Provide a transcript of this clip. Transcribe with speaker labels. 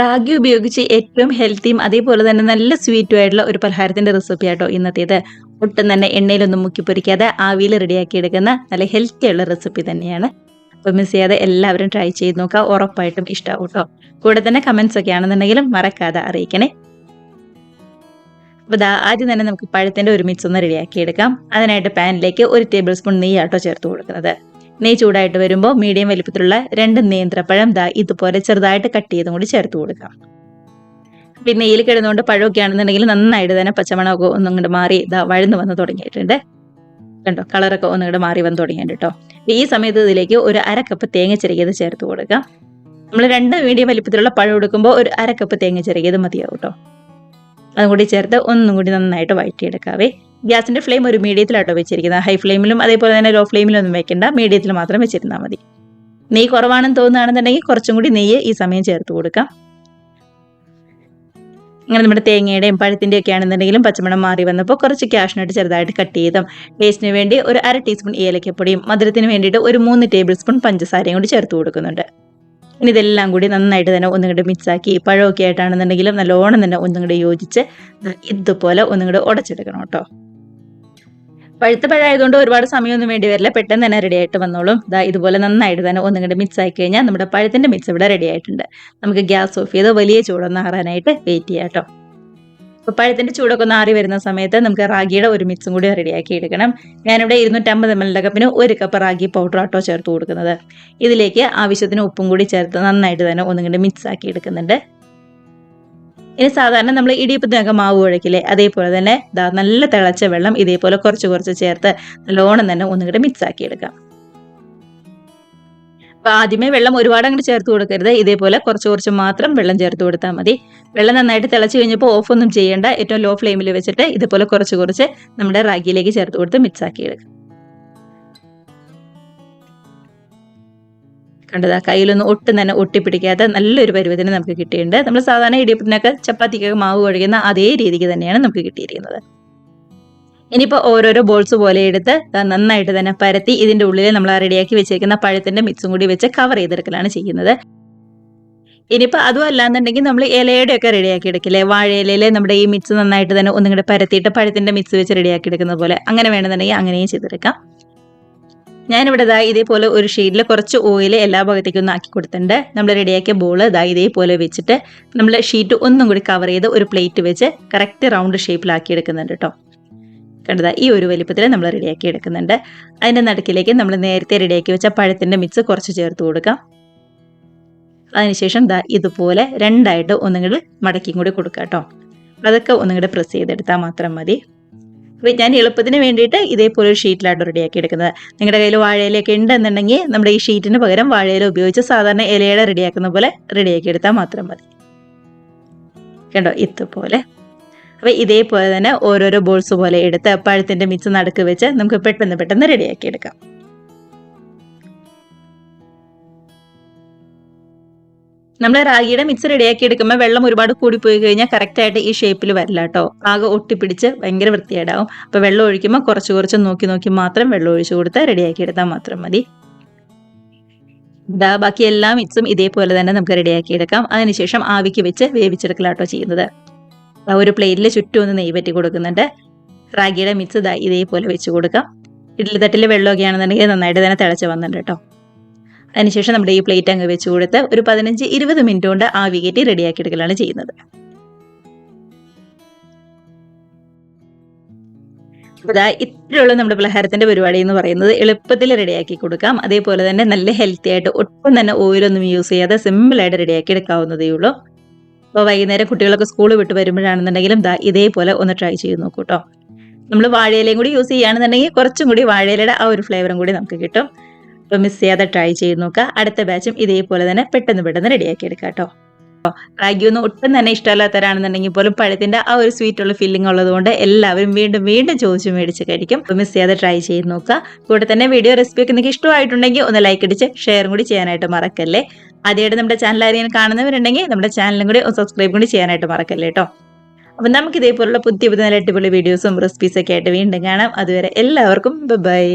Speaker 1: റാഗി ഉപയോഗിച്ച് ഏറ്റവും ഹെൽത്തിയും അതേപോലെ തന്നെ നല്ല സ്വീറ്റും ആയിട്ടുള്ള ഒരു പലഹാരത്തിന്റെ റെസിപ്പി ആട്ടോ ഇന്നത്തേത്. ഒട്ടും തന്നെ എണ്ണയിലൊന്നും മുക്കി പൊരിക്കാതെ ആവിയിൽ റെഡിയാക്കി എടുക്കുന്ന നല്ല ഹെൽത്തി ഉള്ള റെസിപ്പി തന്നെയാണ്. അപ്പോൾ മിസ് ചെയ്യാതെ എല്ലാവരും ട്രൈ ചെയ്ത് നോക്കുക. ഉറപ്പായിട്ടും ഇഷ്ടമാവും കേട്ടോ. കൂടെ തന്നെ കമന്റ്സ് ഒക്കെ ആണെന്നുണ്ടെങ്കിലും മറക്കാതെ അറിയിക്കണേ. അപ്പോൾ ആദ്യം തന്നെ നമുക്ക് പഴത്തിന്റെ ഒരു മിക്സ് ഒന്ന് റെഡിയാക്കി എടുക്കാം. അതിനായിട്ട് പാനിലേക്ക് 1 ടേബിൾ സ്പൂൺ നെയ്യാട്ടോ ചേർത്ത് കൊടുക്കുന്നത്. നെയ്യ് ചൂടായിട്ട് വരുമ്പോൾ മീഡിയം വലിപ്പത്തിലുള്ള 2 നേന്ത്രപ്പഴം ഇതുപോലെ ചെറുതായിട്ട് കട്ട് ചെയ്തും കൂടി ചേർത്ത് കൊടുക്കാം. പിന്നെ നെയ്യിൽ കിടന്നുകൊണ്ട് പഴമൊക്കെ ആണെന്നുണ്ടെങ്കിൽ നന്നായിട്ട് തന്നെ പച്ചമണമൊക്കെ ഒന്നും മാറി വഴന്ന് വന്ന് തുടങ്ങിയിട്ടുണ്ട്. കണ്ടോ, കളറൊക്കെ ഒന്നും മാറി വന്ന് തുടങ്ങിയിട്ടുണ്ട് കേട്ടോ. ഈ സമയത്ത് ഇതിലേക്ക് ഒരു 1/2 കപ്പ് തേങ്ങ ചിരകിയത് ചേർത്ത് കൊടുക്കാം. നമ്മൾ 2 മീഡിയം വലിപ്പത്തിലുള്ള പഴം എടുക്കുമ്പോൾ ഒരു 1/2 കപ്പ് തേങ്ങ ചിരകിയത് മതിയാവും കേട്ടോ. അതും കൂടി ചേർത്ത് ഒന്നും കൂടി നന്നായിട്ട് വഴറ്റിയെടുക്കാവേ. ഗ്യാസിന്റെ ഫ്ലെയിം ഒരു മീഡിയത്തിലാട്ടോ വെച്ചിരിക്കുന്നത്. ഹൈ ഫ്ലെയിമിലും അതേപോലെ തന്നെ ലോ ഫ്ലെയിമിലൊന്നും വെക്കേണ്ട, മീഡിയത്തിൽ മാത്രം വെച്ചിരുന്നാൽ മതി. നെയ്യ് കുറവാണെന്ന് തോന്നുകയാണെന്നുണ്ടെങ്കിൽ കുറച്ചും കൂടി നെയ്യ് ഈ സമയം ചേർത്ത് കൊടുക്കാം. അങ്ങനെ നമ്മുടെ തേങ്ങയുടെയും പഴത്തിൻ്റെ ഒക്കെ ആണെന്നുണ്ടെങ്കിലും പച്ചമണം മാറി വന്നപ്പോൾ കുറച്ച് കാഷ്നട്ട് ചെറുതായിട്ട് കട്ട് ചെയ്തും ടേസ്റ്റിന് വേണ്ടി ഒരു 1/2 ടീസ്പൂൺ ഏലക്കപ്പൊടിയും മധുരത്തിന് വേണ്ടിയിട്ട് ഒരു 3 ടേബിൾ സ്പൂൺ പഞ്ചസാരയും കൂടി ചേർത്ത് കൊടുക്കുന്നുണ്ട്. ഇനി ഇതെല്ലാം കൂടി നന്നായിട്ട് തന്നെ ഒന്നുകൂടി മിക്സാക്കി പഴമൊക്കെ ആയിട്ടാണെന്നുണ്ടെങ്കിലും നല്ലോണം തന്നെ ഒന്നുകൂടി യോജിച്ച് ഇതുപോലെ ഒന്നുകൂടി ഉടച്ചെടുക്കണം കേട്ടോ. പഴുത്ത പഴമായതുകൊണ്ട് ഒരുപാട് സമയമൊന്നും വേണ്ടി വരില്ല, പെട്ടെന്ന് തന്നെ റെഡി ആയിട്ട് വന്നോളും. ഇതുപോലെ നന്നായിട്ട് തന്നെ ഒന്നുകൂടി മിക്സ് ആയി കഴിഞ്ഞാൽ നമ്മുടെ പഴത്തിന്റെ മിക്സ് ഇവിടെ റെഡി ആയിട്ടുണ്ട്. നമുക്ക് ഗ്യാസ് ഓഫ് ചെയ്ത് വലിയ ചൂടൊന്ന് ആറാനായിട്ട് വെയിറ്റ് ചെയ്യാം കേട്ടോ. അപ്പോൾ പഴത്തിന്റെ ചൂടൊക്കെ ഒന്ന് ആറി വരുന്ന സമയത്ത് നമുക്ക് റാഗിയുടെ ഒരു മിക്സും കൂടി റെഡിയാക്കി എടുക്കണം. ഞാനിവിടെ 250 ml കപ്പിന് 1 കപ്പ് റാഗി പൗഡർ ആട്ടോ ചേർത്ത് കൊടുക്കുന്നത്. ഇതിലേക്ക് ആവശ്യത്തിന് ഉപ്പും കൂടി ചേർത്ത് നന്നായിട്ട് തന്നെ ഒന്നുകൂടി മിക്സ് ആക്കി എടുക്കുന്നുണ്ട്. ഇനി സാധാരണ നമ്മൾ ഇടിയപ്പത്തിനൊക്കെ മാവ് കുഴക്കില്ലേ, അതേപോലെ തന്നെ നല്ല തിളച്ച വെള്ളം ഇതേപോലെ കുറച്ച് കുറച്ച് ചേർത്ത് നല്ലോണം തന്നെ ഒന്നുകൂടി മിക്സ് ആക്കി എടുക്കാം. അപ്പോൾ ആദ്യമേ വെള്ളം ഒരുപാട് അങ്ങോട്ട് ചേർത്ത് കൊടുക്കരുത്, ഇതേപോലെ കുറച്ച് കുറച്ച് മാത്രം വെള്ളം ചേർത്ത് കൊടുത്താൽ മതി. വെള്ളം നന്നായിട്ട് തിളച്ച് കഴിഞ്ഞപ്പോൾ ഓഫൊന്നും ചെയ്യേണ്ട, ഏറ്റവും ലോ ഫ്ലെയിമിൽ വെച്ചിട്ട് ഇതുപോലെ കുറച്ച് കുറച്ച് നമ്മുടെ റാഗിയിലേക്ക് ചേർത്ത് കൊടുത്ത് മിക്സ് ആക്കി എടുക്കാം. കണ്ടതാ, കയ്യിലൊന്നും ഒട്ടും തന്നെ ഒട്ടിപ്പിടിക്കാത്ത നല്ലൊരു പരുവത്തിന് നമുക്ക് കിട്ടിയിട്ടുണ്ട്. നമ്മൾ സാധാരണ ഇടിയപ്പത്തിനൊക്കെ ചപ്പാത്തിക്കൊക്കെ മാവ് കുഴക്കുന്ന അതേ രീതിക്ക് തന്നെയാണ് നമുക്ക് കിട്ടിയിരിക്കുന്നത്. ഇനിയിപ്പോൾ ഓരോരോ ബോൾസ് പോലെ എടുത്ത് നന്നായിട്ട് തന്നെ പരത്തി ഇതിൻ്റെ ഉള്ളിൽ നമ്മൾ റെഡിയാക്കി വെച്ചേക്കുന്ന പഴത്തിന്റെ മിക്സും കൂടി വെച്ച് കവർ ചെയ്തെടുക്കലാണ് ചെയ്യുന്നത്. ഇനിയിപ്പോൾ അതും അല്ലാന്നുണ്ടെങ്കിൽ നമ്മൾ ഇലയുടെ ഒക്കെ റെഡിയാക്കി എടുക്കില്ലേ, വാഴയിലയിൽ നമ്മുടെ ഈ മിക്സ് നന്നായിട്ട് തന്നെ ഒന്നും കൂടെ പരത്തിയിട്ട് പഴത്തിന്റെ മിക്സ് വെച്ച് റെഡിയാക്കി എടുക്കുന്ന പോലെ അങ്ങനെ വേണമെന്നുണ്ടെങ്കിൽ അങ്ങനെയും ചെയ്തെടുക്കാം. ഞാനിവിടെ ഇതേപോലെ ഒരു ഷീറ്റിൽ കുറച്ച് ഓയിൽ എല്ലാ ഭാഗത്തേക്കും ഒന്ന് ആക്കി കൊടുത്തിട്ടുണ്ട്. നമ്മൾ റെഡിയാക്കിയ ബോള് ഇതേപോലെ വെച്ചിട്ട് നമ്മൾ ഷീറ്റ് ഒന്നും കൂടി കവർ ചെയ്ത് ഒരു പ്ലേറ്റ് വെച്ച് കറക്റ്റ് റൗണ്ട് ഷേപ്പിലാക്കി എടുക്കുന്നുണ്ട് കേട്ടോ. കണ്ടതാ, ഈ ഒരു വലിപ്പത്തിൽ നമ്മൾ റെഡിയാക്കി എടുക്കുന്നുണ്ട്. അതിൻ്റെ നടുക്കിലേക്ക് നമ്മൾ നേരത്തെ റെഡിയാക്കി വെച്ച പഴത്തിൻ്റെ മിക്സ് കുറച്ച് ചേർത്ത് കൊടുക്കാം. അതിനുശേഷം ഇതുപോലെ രണ്ടായിട്ട് ഒന്നുകൂടി മടക്കിയും കൂടി കൊടുക്കാം കേട്ടോ. അതൊക്കെ ഒന്നുകൂടി പ്രസ് ചെയ്തെടുത്താൽ മാത്രം മതി. അപ്പോൾ ഞാൻ എളുപ്പത്തിന് വേണ്ടിയിട്ട് ഇതേപോലെ ഒരു ഷീറ്റിലായിട്ട് റെഡിയാക്കി എടുക്കുന്നത്. നിങ്ങളുടെ കയ്യിൽ വാഴയിലൊക്കെ ഉണ്ടെന്നുണ്ടെങ്കിൽ നമ്മുടെ ഈ ഷീറ്റിന് പകരം വാഴയില ഉപയോഗിച്ച് സാധാരണ ഇലയുടെ റെഡിയാക്കുന്ന പോലെ റെഡിയാക്കി എടുത്താൽ മാത്രം മതി. കണ്ടോ, ഇതുപോലെ. അപ്പോൾ ഇതേപോലെ തന്നെ ഓരോരോ ബോൾസ് പോലെ എടുത്ത് പഴത്തിൻ്റെ മിക്സ് നടുക്ക് വെച്ച് നമുക്ക് പെട്ടെന്ന് പെട്ടെന്ന് റെഡിയാക്കി എടുക്കാം. നമ്മൾ റാഗിയുടെ മിക്സ് റെഡിയാക്കി എടുക്കുമ്പോൾ വെള്ളം ഒരുപാട് കൂടിപ്പോയി കഴിഞ്ഞാൽ കറക്റ്റായിട്ട് ഈ ഷേപ്പിൽ വരില്ല കേട്ടോ. ആകെ ഒട്ടിപ്പിടിച്ച് ഭയങ്കര വൃത്തികേടാവും. അപ്പോൾ വെള്ളം ഒഴിക്കുമ്പോൾ കുറച്ച് കുറച്ച് നോക്കി നോക്കി മാത്രം വെള്ളം ഒഴിച്ചു കൊടുത്ത് റെഡിയാക്കി എടുത്താൽ മാത്രം മതി. ബാക്കി എല്ലാ മിക്സും ഇതേപോലെ തന്നെ നമുക്ക് റെഡിയാക്കി എടുക്കാം. അതിനുശേഷം ആവിക്ക് വെച്ച് വേവിച്ചെടുക്കലാട്ടോ ചെയ്യുന്നത്. ഒരു പ്ലേറ്റിൽ ചുറ്റും ഒന്ന് നെയ്യ് പറ്റി കൊടുക്കുന്നുണ്ട്. റാഗിയുടെ മിക്സ് ഇതേപോലെ വെച്ച് കൊടുക്കാം. ഇഡ്ഡലി തട്ടിൽ വെള്ളമൊക്കെ ആണെന്നുണ്ടെങ്കിൽ നന്നായിട്ട് തന്നെ തിളച്ച് വന്നിട്ടുണ്ട് കേട്ടോ. അതിനുശേഷം നമ്മുടെ ഈ പ്ലേറ്റ് അങ്ങ് വെച്ച് കൊടുത്ത് ഒരു 15-20 മിനിറ്റ് കൊണ്ട് ആവി കയറ്റി റെഡിയാക്കി എടുക്കലാണ് ചെയ്യുന്നത്. ഇത്രയുള്ള നമ്മുടെ പലഹാരത്തിന്റെ പരിപാടി എന്ന് പറയുന്നത് എളുപ്പത്തിൽ റെഡിയാക്കി കൊടുക്കാം. അതേപോലെ തന്നെ നല്ല ഹെൽത്തി ആയിട്ട് ഒട്ടും തന്നെ ഓയിലൊന്നും യൂസ് ചെയ്യാതെ സിമ്പിളായിട്ട് റെഡിയാക്കി എടുക്കാവുന്നതേ ഉള്ളൂ. അപ്പോൾ വൈകുന്നേരം കുട്ടികളൊക്കെ സ്കൂൾ വിട്ട് വരുമ്പോഴാണെന്നുണ്ടെങ്കിലും ഇതേപോലെ ഒന്ന് ട്രൈ ചെയ്ത് നോക്കൂ കേട്ടോ. നമ്മൾ വാഴയിലയും കൂടി യൂസ് ചെയ്യുകയാണെന്നുണ്ടെങ്കിൽ കുറച്ചും കൂടി വാഴയിലയുടെ ആ ഒരു ഫ്ലേവറും കൂടി നമുക്ക് കിട്ടും. അപ്പോൾ മിസ് ചെയ്യാതെ ട്രൈ ചെയ്ത് നോക്കുക. അടുത്ത ബാച്ചും ഇതേപോലെ തന്നെ പെട്ടെന്ന് റെഡിയാക്കി എടുക്കാം കേട്ടോ. റാഗി ഒന്നും ഒട്ടും തന്നെ ഇഷ്ടമല്ലാത്തവരാണെന്നുണ്ടെങ്കിൽ പോലും പഴത്തിന്റെ ആ ഒരു സ്വീറ്റുള്ള ഫീലിംഗ് ഉള്ളതുകൊണ്ട് എല്ലാവരും വീണ്ടും ചോദിച്ച് മേടിച്ച് കഴിക്കും. അപ്പോൾ മിസ് ചെയ്യാതെ ട്രൈ ചെയ്ത് നോക്കുക. കൂടെ തന്നെ വീഡിയോ റെസിപ്പി ഒക്കെ നിങ്ങൾക്ക് ഇഷ്ടമായിട്ടുണ്ടെങ്കിൽ ഒന്ന് ലൈക്ക് അടിച്ച് ഷെയറും കൂടി ചെയ്യാനായിട്ട് മറക്കല്ലേ. ആദ്യമായിട്ട് നമ്മുടെ ചാനൽ ആരെങ്കിലും കാണുന്നവരുണ്ടെങ്കിൽ നമ്മുടെ ചാനലും കൂടി സബ്സ്ക്രൈബ് കൂടി ചെയ്യാനായിട്ട് മറക്കല്ലേ കേട്ടോ. അപ്പം നമുക്ക് ഇതേപോലുള്ള പുതിയ നല്ല അടിപൊളി വീഡിയോസും റെസിപ്പീസൊക്കെ ആയിട്ട് വീണ്ടും കാണാം. അതുവരെ എല്ലാവർക്കും ബൈ.